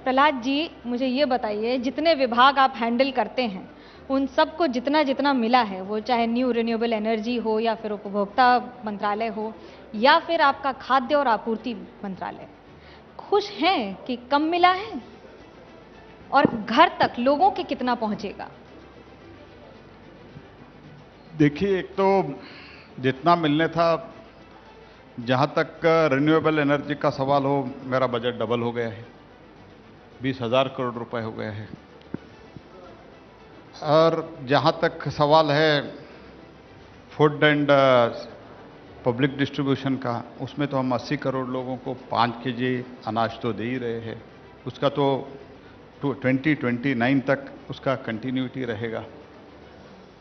प्रहलाद जी, मुझे ये बताइए, जितने विभाग आप हैंडल करते हैं उन सबको जितना जितना मिला है, वो चाहे न्यू रिन्यूएबल एनर्जी हो या फिर उपभोक्ता मंत्रालय हो या फिर आपका खाद्य और आपूर्ति मंत्रालय, खुश हैं कि कम मिला है? और घर तक लोगों के कितना पहुंचेगा? देखिए, एक तो जितना मिलने था, जहां तक रिन्यूएबल एनर्जी का सवाल हो, मेरा बजट डबल हो गया है, 20,000 करोड़ रुपए हो गया है। और जहां तक सवाल है फूड एंड पब्लिक डिस्ट्रीब्यूशन का, उसमें तो हम 80 करोड़ लोगों को 5 केजी अनाज तो दे ही रहे हैं। उसका तो 2029 तक उसका कंटिन्यूटी रहेगा।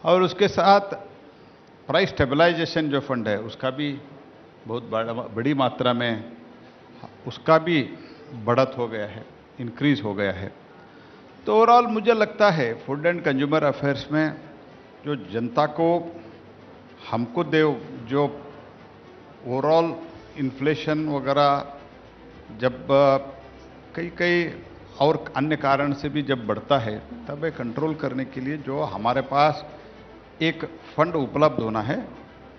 और उसके साथ प्राइस स्टेबलाइजेशन जो फंड है, उसका भी बहुत बड़ी मात्रा में उसका भी बढ़त हो गया है, इंक्रीज हो गया है। तो ओवरऑल मुझे लगता है फूड एंड कंज्यूमर अफेयर्स में जो जनता को हमको जो ओवरऑल इन्फ्लेशन वगैरह जब कई और अन्य कारण से भी जब बढ़ता है, तब ये कंट्रोल करने के लिए जो हमारे पास एक फंड उपलब्ध होना है,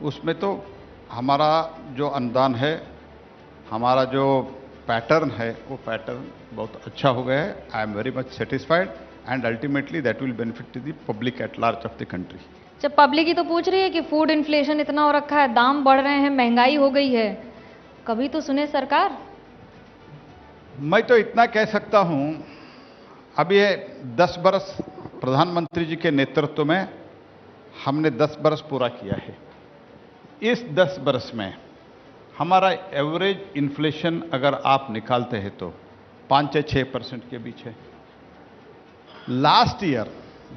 उसमें तो हमारा जो अनुदान है, हमारा जो पैटर्न है, वो पैटर्न बहुत अच्छा हो गया है। I am very much satisfied and ultimately that will benefit to the public at large of the country. जब पब्लिक ही तो पूछ रही है कि फूड इन्फ्लेशन इतना हो रखा है, दाम बढ़ रहे हैं, महंगाई हो गई है, कभी तो सुने सरकार। मैं तो इतना कह सकता हूं, अब ये 10 बरस प्रधानमंत्री जी के नेतृत्व में हमने 10 बरस पूरा किया है। इस 10 बरस में हमारा एवरेज इन्फ्लेशन अगर आप निकालते हैं तो 5 से 6% के बीच है। Last year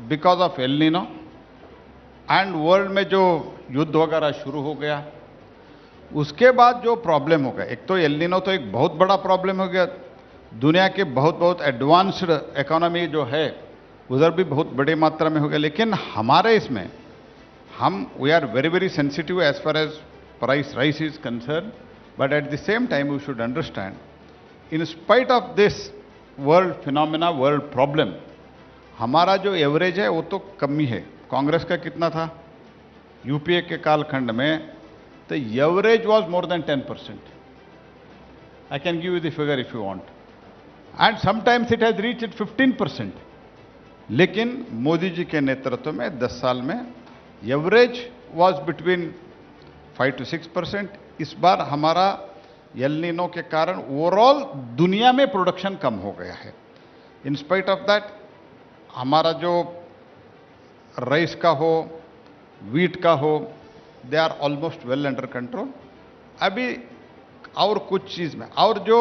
because of El Nino and world में जो युद्ध वगैरह शुरू हो गया, उसके बाद जो प्रॉब्लम हो गया, एक तो एल नीनो तो एक बहुत बड़ा प्रॉब्लम हो गया, दुनिया के बहुत एडवांस्ड इकोनॉमी जो है उधर भी बहुत बड़ी मात्रा में हो गया। लेकिन हमारे इसमें we are very sensitive as far as price rise is concerned, but at the same time we should understand, in spite of this world phenomena, world problem, हमारा जो एवरेज है वो तो कम ही है। कांग्रेस का कितना था यूपीए के कालखंड में? तो average was more than 10%। I can give you the figure if you want, and sometimes it has reached 15%। लेकिन मोदी जी के नेतृत्व में 10 साल में एवरेज वाज बिटवीन 5 to 6%। इस बार हमारा एल नीनो के कारण ओवरऑल दुनिया में प्रोडक्शन कम हो गया है। इन स्पाइट ऑफ दैट हमारा जो राइस का हो, वीट का हो, they are almost well under control. अभी और कुछ चीज़ में, और जो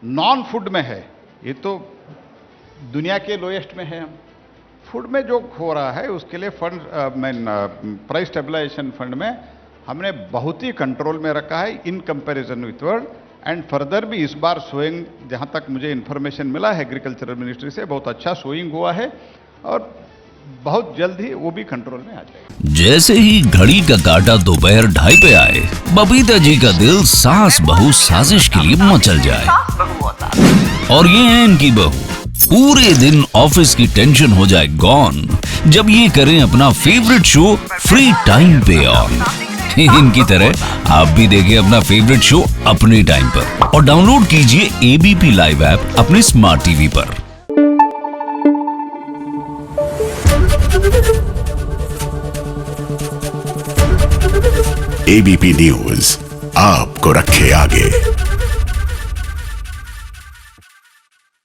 नॉन फूड में है, ये तो दुनिया के लोएस्ट में है। हम फूड में जो हो रहा है उसके लिए फंड प्राइस स्टेबलाइजेशन फंड में हमने बहुत ही कंट्रोल में रखा है in comparison with world. And further भी इस बार सोइंग, जहां तक मुझे इन्फॉर्मेशन मिला है एग्रीकल्चरल मिनिस्ट्री से, बहुत अच्छा सोइंग हुआ है और बहुत जल्द ही वो भी कंट्रोल में आ जाएगा। जैसे ही घड़ी का काटा दोपहर 2:30 पे आए, बबीता जी का दिल सास बहू साजिश के लिए मचल जाए। और ये है इनकी बहू, पूरे दिन ऑफिस की टेंशन हो जाए गॉन जब ये करें अपना फेवरेट शो फ्री टाइम पे ऑन। इनकी तरह आप भी देखिए अपना फेवरेट शो अपने टाइम पर और डाउनलोड कीजिए एबीपी लाइव ऐप अपने स्मार्ट टीवी पर। एबीपी न्यूज आपको रखे आगे।